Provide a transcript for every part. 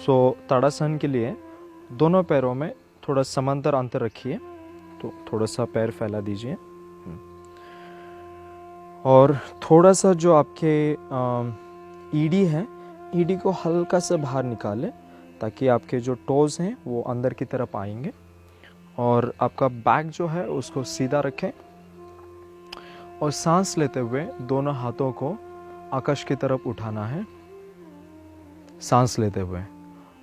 सो ताड़ासन के लिए दोनों पैरों में थोड़ा समांतर अंतर रखिए। तो थोड़ा सा पैर फैला दीजिए और थोड़ा सा जो आपके ईडी है, ईडी को हल्का सा बाहर निकालें ताकि आपके जो टोज़ हैं वो अंदर की तरफ आएंगे। और आपका बैक जो है उसको सीधा रखें और सांस लेते हुए दोनों हाथों को आकाश की तरफ उठाना है, सांस लेते हुए।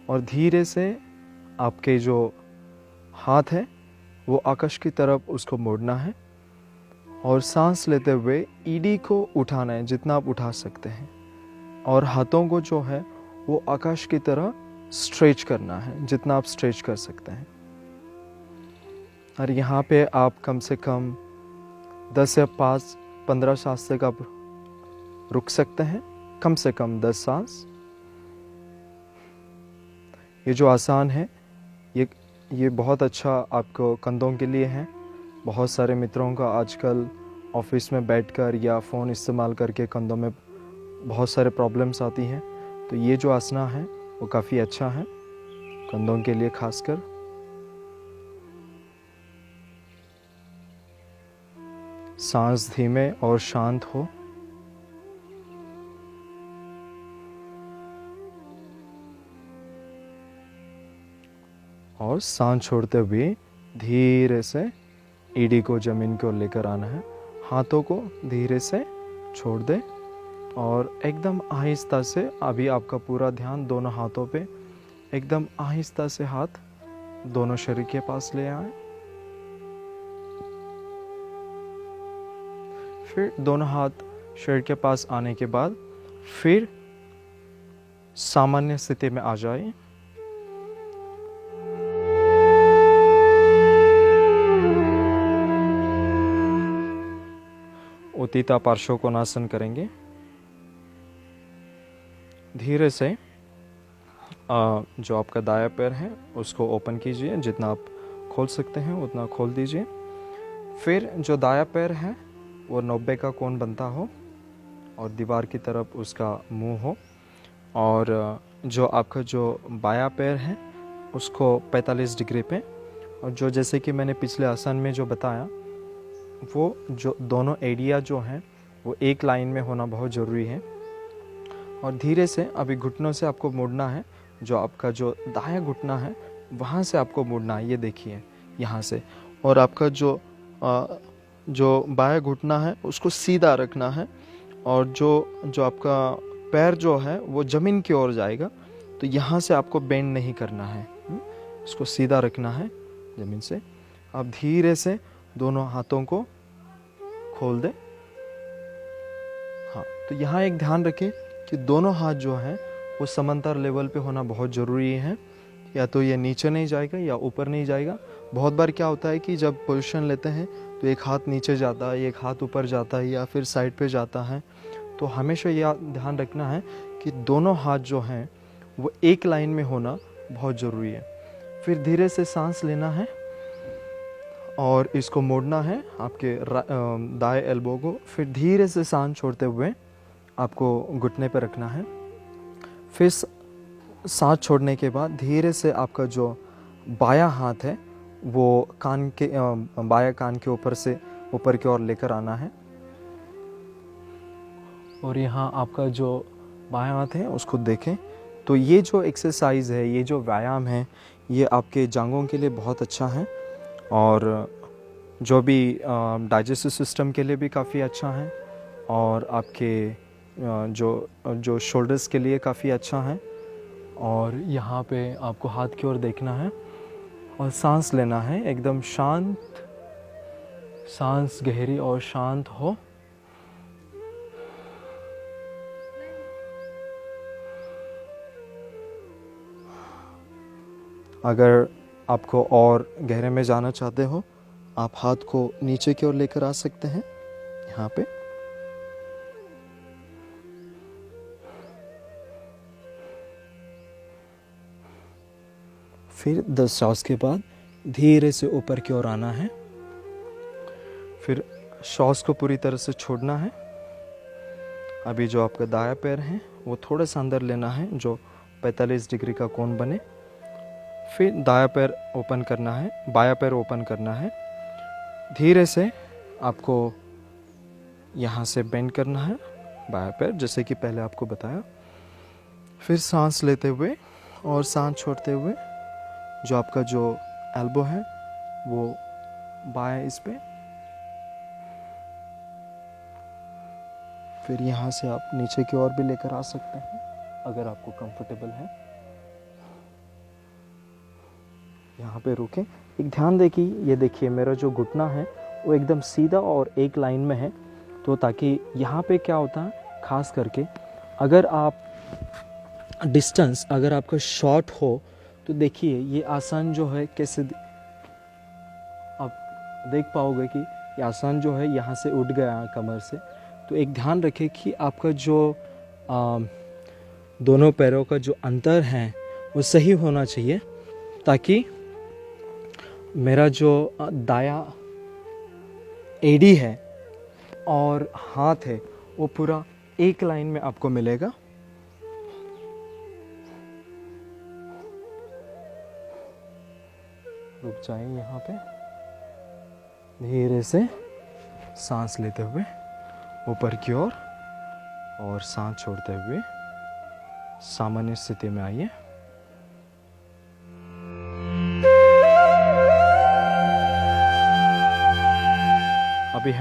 और धीरे से आपके जो हाथ है वो आकाश की तरफ उसको मोड़ना है और सांस लेते हुए ईडी को उठाना है जितना आप उठा सकते हैं। और हाथों को जो है वो आकाश की तरह स्ट्रेच करना है जितना आप स्ट्रेच कर सकते हैं। और यहाँ पे आप कम से कम 10 या 15 सांस तक आप रुक सकते हैं, कम से कम 10 सांस। ये जो आसान है ये बहुत अच्छा आपको कंधों के लिए है। बहुत सारे मित्रों का आजकल ऑफिस में बैठकर या फ़ोन इस्तेमाल करके कंधों में बहुत सारे प्रॉब्लम्स आती हैं, तो ये जो आसना है वो काफ़ी अच्छा है कंधों के लिए खासकर। सांस धीमे और शांत हो। और सांस छोड़ते हुए धीरे से ईडी को ज़मीन को लेकर आना है। हाथों को धीरे से छोड़ दे और एकदम आहिस्ता से अभी आपका पूरा ध्यान दोनों हाथों पे, एकदम आहिस्ता से हाथ दोनों शरीर के पास ले आए। फिर दोनों हाथ शरीर के पास आने के बाद फिर सामान्य स्थिति में आ जाए। उत्थिता पार्श्वकोणासन करेंगे। धीरे से जो आपका दायां पैर है उसको ओपन कीजिए, जितना आप खोल सकते हैं उतना खोल दीजिए। फिर जो दायां पैर है वो 90 का कोण बनता हो और दीवार की तरफ उसका मुंह हो। और जो आपका जो बायां पैर है उसको 45 डिग्री पे, और जो जैसे कि मैंने पिछले आसन में जो बताया वो जो दोनों एरिया जो हैं वो एक लाइन में होना बहुत ज़रूरी है। और धीरे से अभी घुटनों से आपको मुड़ना है। जो आपका जो दायां घुटना है वहाँ से आपको मुड़ना है, ये देखिए यहाँ से। और आपका जो बायां घुटना है उसको सीधा रखना है और जो आपका पैर जो है वो ज़मीन की ओर जाएगा, तो यहाँ से आपको बेंड नहीं करना है, इसको सीधा रखना है ज़मीन से। आप धीरे से दोनों हाथों को खोल दें। हाँ, तो यहाँ एक ध्यान रखें कि दोनों हाथ जो हैं वो समांतर लेवल पे होना बहुत ज़रूरी है। या तो ये नीचे नहीं जाएगा या ऊपर नहीं जाएगा। बहुत बार क्या होता है कि जब पोजीशन लेते हैं तो एक हाथ नीचे जाता है, एक हाथ ऊपर जाता है या फिर साइड पे जाता है। तो हमेशा यह ध्यान रखना है कि दोनों हाथ जो हैं वो एक लाइन में होना बहुत ज़रूरी है। फिर धीरे से सांस लेना है और इसको मोड़ना है आपके दाएं एल्बो को। फिर धीरे से सांस छोड़ते हुए आपको घुटने पर रखना है। फिर सांस छोड़ने के बाद धीरे से आपका जो बायां हाथ है वो बायां कान के ऊपर से ऊपर की ओर लेकर आना है। और यहाँ आपका जो बायां हाथ है उसको देखें। तो ये जो एक्सरसाइज है, ये जो व्यायाम है, ये आपके जांघों के लिए बहुत अच्छा है और जो भी डाइजेस्टिव सिस्टम के लिए भी काफ़ी अच्छा है और आपके जो शोल्डर्स के लिए काफ़ी अच्छा है। और यहाँ पे आपको हाथ की ओर देखना है और सांस लेना है एकदम शांत। सांस गहरी और शांत हो। अगर आपको और गहरे में जाना चाहते हो आप हाथ को नीचे की ओर लेकर आ सकते हैं यहाँ पे। फिर 10 सांस के बाद धीरे से ऊपर की ओर आना है। फिर सांस को पूरी तरह से छोड़ना है। अभी जो आपका दायां पैर है वो थोड़ा सा अंदर लेना है, जो 45 डिग्री का कोण बने। फिर दायां पैर ओपन करना है, बायां पैर ओपन करना है। धीरे से आपको यहाँ से बेंड करना है बायां पैर, जैसे कि पहले आपको बताया। फिर सांस लेते हुए और सांस छोड़ते हुए जो आपका जो एल्बो है वो बाएं इस पे, फिर यहाँ से आप नीचे की ओर भी लेकर आ सकते हैं अगर आपको कंफर्टेबल है। यहाँ पे रुकें। एक ध्यान दें कि ये देखिए मेरा जो घुटना है वो एकदम सीधा और एक लाइन में है, तो ताकि यहाँ पे क्या होता है, खास करके अगर आप डिस्टेंस अगर आपका शॉर्ट हो तो देखिए ये आसन जो है कैसे आप देख पाओगे कि ये आसन जो है यहाँ से उठ गया कमर से। तो एक ध्यान रखें कि आपका जो दोनों पैरों का जो अंतर है वो सही होना चाहिए, ताकि मेरा जो दायां एडी है और हाथ है वो पूरा एक लाइन में आपको मिलेगा। रुक जाए यहाँ पे। धीरे से सांस लेते हुए ऊपर की ओर और सांस छोड़ते हुए सामान्य स्थिति में आइए। अभी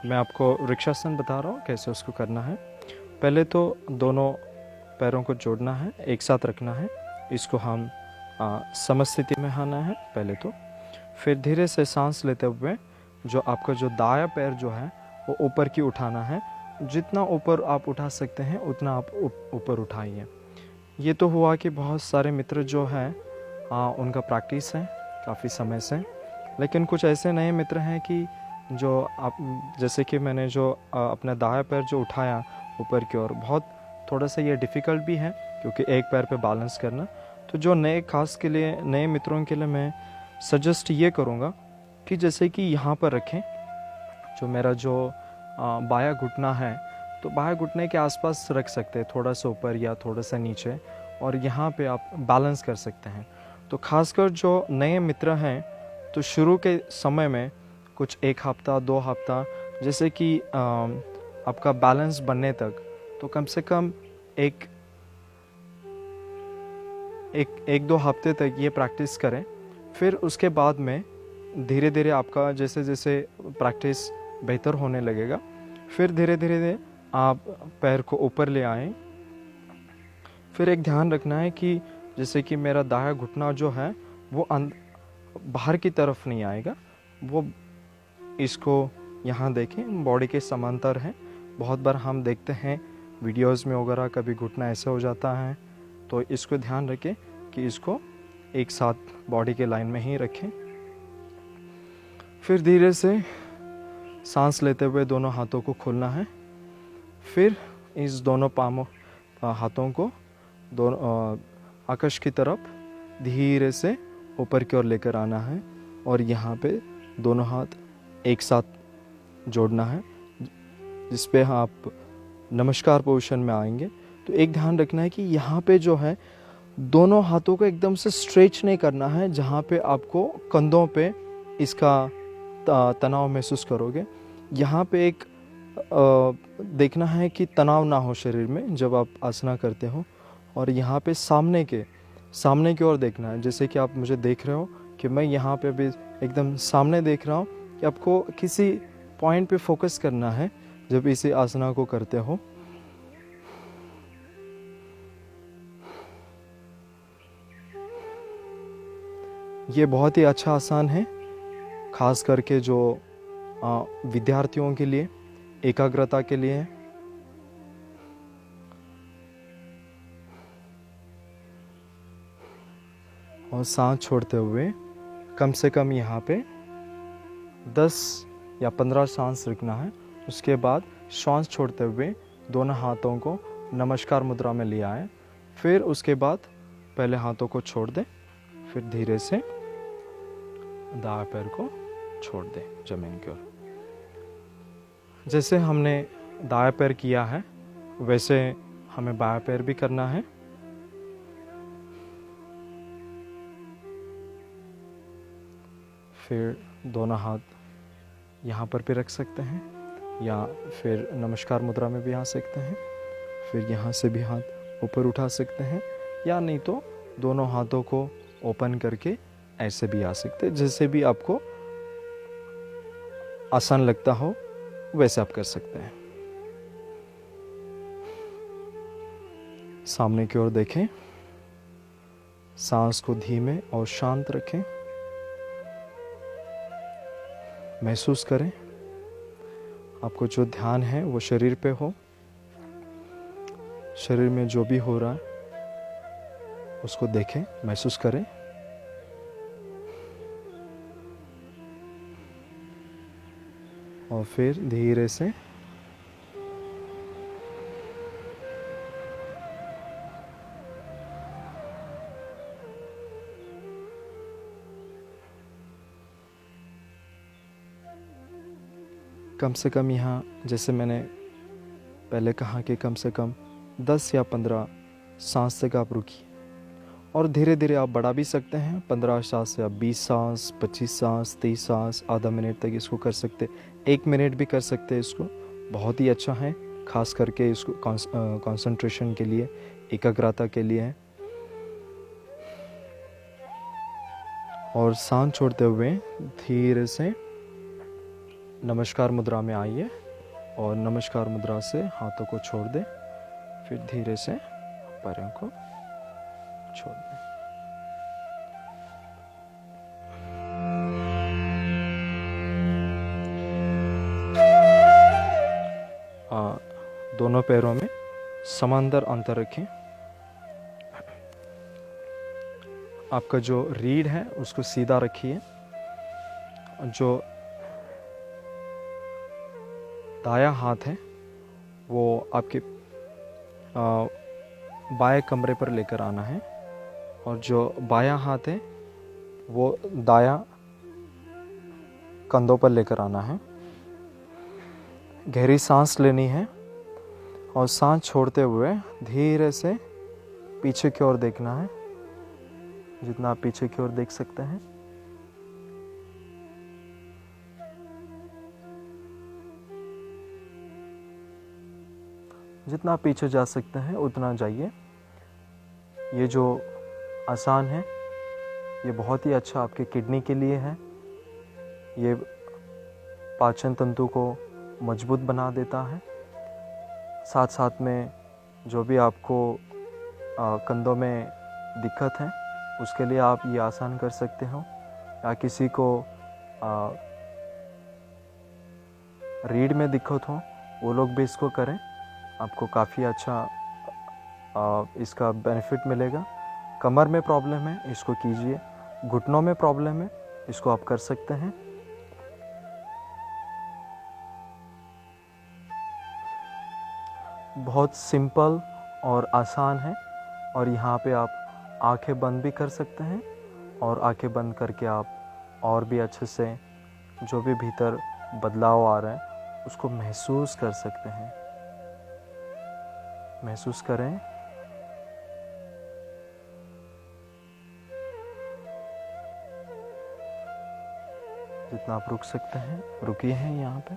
मैं आपको वृक्षासन बता रहा हूँ कैसे उसको करना है। पहले तो दोनों पैरों को जोड़ना है, एक साथ रखना है। इसको हम समस्थिति में आना है पहले तो। फिर धीरे से सांस लेते हुए जो आपका जो दायां पैर जो है वो ऊपर की उठाना है। जितना ऊपर आप उठा सकते हैं उतना आप ऊपर उठाइए। ये तो हुआ कि बहुत सारे मित्र जो हैं उनका प्रैक्टिस है काफ़ी समय से, लेकिन कुछ ऐसे नए मित्र हैं कि जो आप जैसे कि मैंने जो अपना दायां पैर जो उठाया ऊपर की ओर, बहुत थोड़ा सा ये डिफ़िकल्ट भी है क्योंकि एक पैर पे बैलेंस करना। तो जो नए खास के लिए नए मित्रों के लिए मैं सजेस्ट ये करूँगा कि जैसे कि यहाँ पर रखें जो मेरा जो बायां घुटना है, तो बायां घुटने के आसपास रख सकते हैं, थोड़ा सा ऊपर या थोड़ा सा नीचे, और यहाँ पे आप बैलेंस कर सकते हैं। तो खासकर जो नए मित्र हैं तो शुरू के समय में कुछ 1 हफ्ता 2 हफ्ता जैसे कि आपका बैलेंस बनने तक, तो कम से कम एक 2 हफ्ते तक ये प्रैक्टिस करें। फिर उसके बाद में धीरे धीरे आपका जैसे जैसे प्रैक्टिस बेहतर होने लगेगा, फिर धीरे धीरे आप पैर को ऊपर ले आएं। फिर एक ध्यान रखना है कि जैसे कि मेरा दायां घुटना जो है वो बाहर की तरफ नहीं आएगा, वो इसको यहाँ देखें बॉडी के समांतर है। बहुत बार हम देखते हैं वीडियोस में वगैरह कभी घुटना ऐसे हो जाता है, तो इसको ध्यान रखें कि इसको एक साथ बॉडी के लाइन में ही रखें। फिर धीरे से सांस लेते हुए दोनों हाथों को खोलना है। फिर इस दोनों हाथों को दोनों आकाश की तरफ धीरे से ऊपर की ओर लेकर आना है और यहाँ पे दोनों हाथ एक साथ जोड़ना है, जिस पे आप नमस्कार पोजीशन में आएंगे। तो एक ध्यान रखना है कि यहाँ पे जो है दोनों हाथों को एकदम से स्ट्रेच नहीं करना है, जहाँ पे आपको कंधों पे इसका तनाव महसूस करोगे। यहाँ पे एक देखना है कि तनाव ना हो शरीर में जब आप आसना करते हो, और यहाँ पे सामने की ओर देखना है, जैसे कि आप मुझे देख रहे हो कि मैं यहाँ पे भी एकदम सामने देख रहा हूँ, कि आपको किसी पॉइंट पे फोकस करना है जब इसे आसना को करते हो। ये बहुत ही अच्छा आसन है, खास करके जो विद्यार्थियों के लिए, एकाग्रता के लिए। और सांस छोड़ते हुए कम से कम यहाँ पे 10 या 15 सांस रखना है। उसके बाद श्वास छोड़ते हुए दोनों हाथों को नमस्कार मुद्रा में ले आए। फिर उसके बाद पहले हाथों को छोड़ दें, फिर धीरे से दाएं पैर को छोड़ दें जमीन की ओर। जैसे हमने दाएं पैर किया है वैसे हमें बायां पैर भी करना है। फिर दोनों हाथ यहाँ पर भी रख सकते हैं, या फिर नमस्कार मुद्रा में भी आ सकते हैं। फिर यहाँ से भी हाथ ऊपर उठा सकते हैं, या नहीं तो दोनों हाथों को ओपन करके ऐसे भी आ सकते हैं। जैसे भी आपको आसान लगता हो वैसे आप कर सकते हैं। सामने की ओर देखें, सांस को धीमे और शांत रखें। महसूस करें आपको जो ध्यान है वो शरीर पे हो। शरीर में जो भी हो रहा है उसको देखें, महसूस करें। और फिर धीरे से कम से कम यहाँ, जैसे मैंने पहले कहा कि कम से कम 10 या 15 सांस तक आप रुकिए, और धीरे धीरे आप बढ़ा भी सकते हैं। 15 सांस से आप 20 सांस, 25 सांस, 30 सांस, आधा मिनट तक इसको कर सकते, 1 मिनट भी कर सकते हैं। इसको बहुत ही अच्छा है, खास करके इसको कंसंट्रेशन के लिए, एकाग्रता के लिए है। और सांस छोड़ते हुए धीरे से नमस्कार मुद्रा में आइए, और नमस्कार मुद्रा से हाथों को छोड़ दें। फिर धीरे से पैरों को छोड़ दें। दोनों पैरों में समांतर अंतर रखें। आपका जो रीढ़ है उसको सीधा रखिए। जो दायां हाथ है वो आपके बाएं कमरे पर लेकर आना है, और जो बायां हाथ है वो दायां कंधों पर लेकर आना है। गहरी सांस लेनी है, और सांस छोड़ते हुए धीरे से पीछे की ओर देखना है, जितना आप पीछे की ओर देख सकते हैं। जितना आप पीछे जा सकते हैं उतना जाइए। ये जो आसान है ये बहुत ही अच्छा आपके किडनी के लिए है। ये पाचन तंतु को मजबूत बना देता है। साथ साथ में जो भी आपको कंधों में दिक्कत है उसके लिए आप ये आसान कर सकते हो, या किसी को रीढ़ में दिक्कत हो वो लोग भी इसको करें, आपको काफ़ी अच्छा इसका बेनिफिट मिलेगा। कमर में प्रॉब्लम है इसको कीजिए, घुटनों में प्रॉब्लम है इसको आप कर सकते हैं। बहुत सिंपल और आसान है, और यहाँ पे आप आंखें बंद भी कर सकते हैं, और आंखें बंद करके आप और भी अच्छे से जो भी भीतर बदलाव आ रहा है उसको महसूस कर सकते हैं। महसूस करें। जितना आप रुक सकते हैं रुकिए हैं यहाँ पे।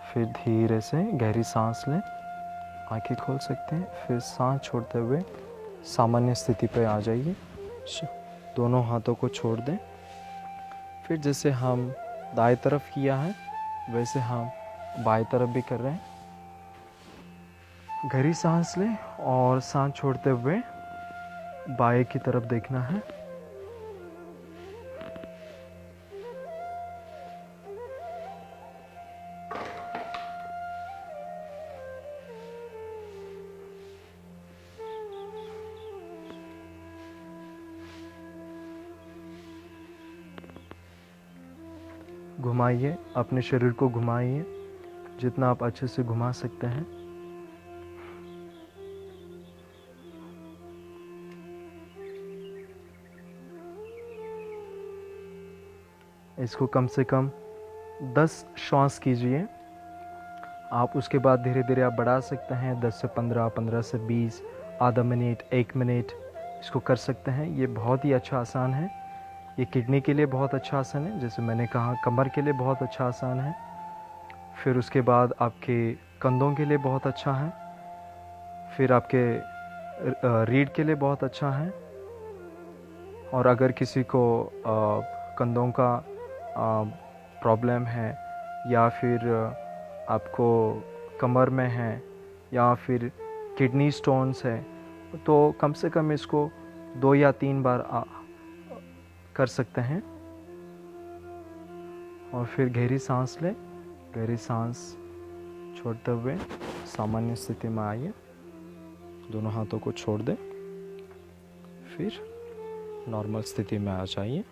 फिर धीरे से गहरी सांस लें, आंखें खोल सकते हैं। फिर सांस छोड़ते हुए सामान्य स्थिति पे आ जाइए। दोनों हाथों को छोड़ दें। फिर जैसे हम दाएं तरफ किया है वैसे हम बाएं तरफ भी कर रहे हैं। गहरी सांस लें और सांस छोड़ते हुए बाएं की तरफ देखना है। घुमाइए, अपने शरीर को घुमाइए जितना आप अच्छे से घुमा सकते हैं। इसको कम से कम 10 श्वास कीजिए। आप उसके बाद धीरे धीरे आप बढ़ा सकते हैं, 10 से 15, 15 से 20, आधा मिनट 1 मिनट इसको कर सकते हैं। ये बहुत ही अच्छा आसान है। ये किडनी के लिए बहुत अच्छा आसन है, जैसे मैंने कहा कमर के लिए बहुत अच्छा आसान है। फिर उसके बाद आपके कंधों के लिए बहुत अच्छा है। फिर आपके रीढ़ के लिए बहुत अच्छा है। और अगर किसी को कंधों का प्रॉब्लम है या फिर आपको कमर में है या फिर किडनी स्टोन्स है, तो कम से कम इसको 2 या 3 बार कर सकते हैं। और फिर गहरी सांस लें। गहरी सांस छोड़ते हुए सामान्य स्थिति में आइए। दोनों हाथों को छोड़ दें, फिर नॉर्मल स्थिति में आ जाइए।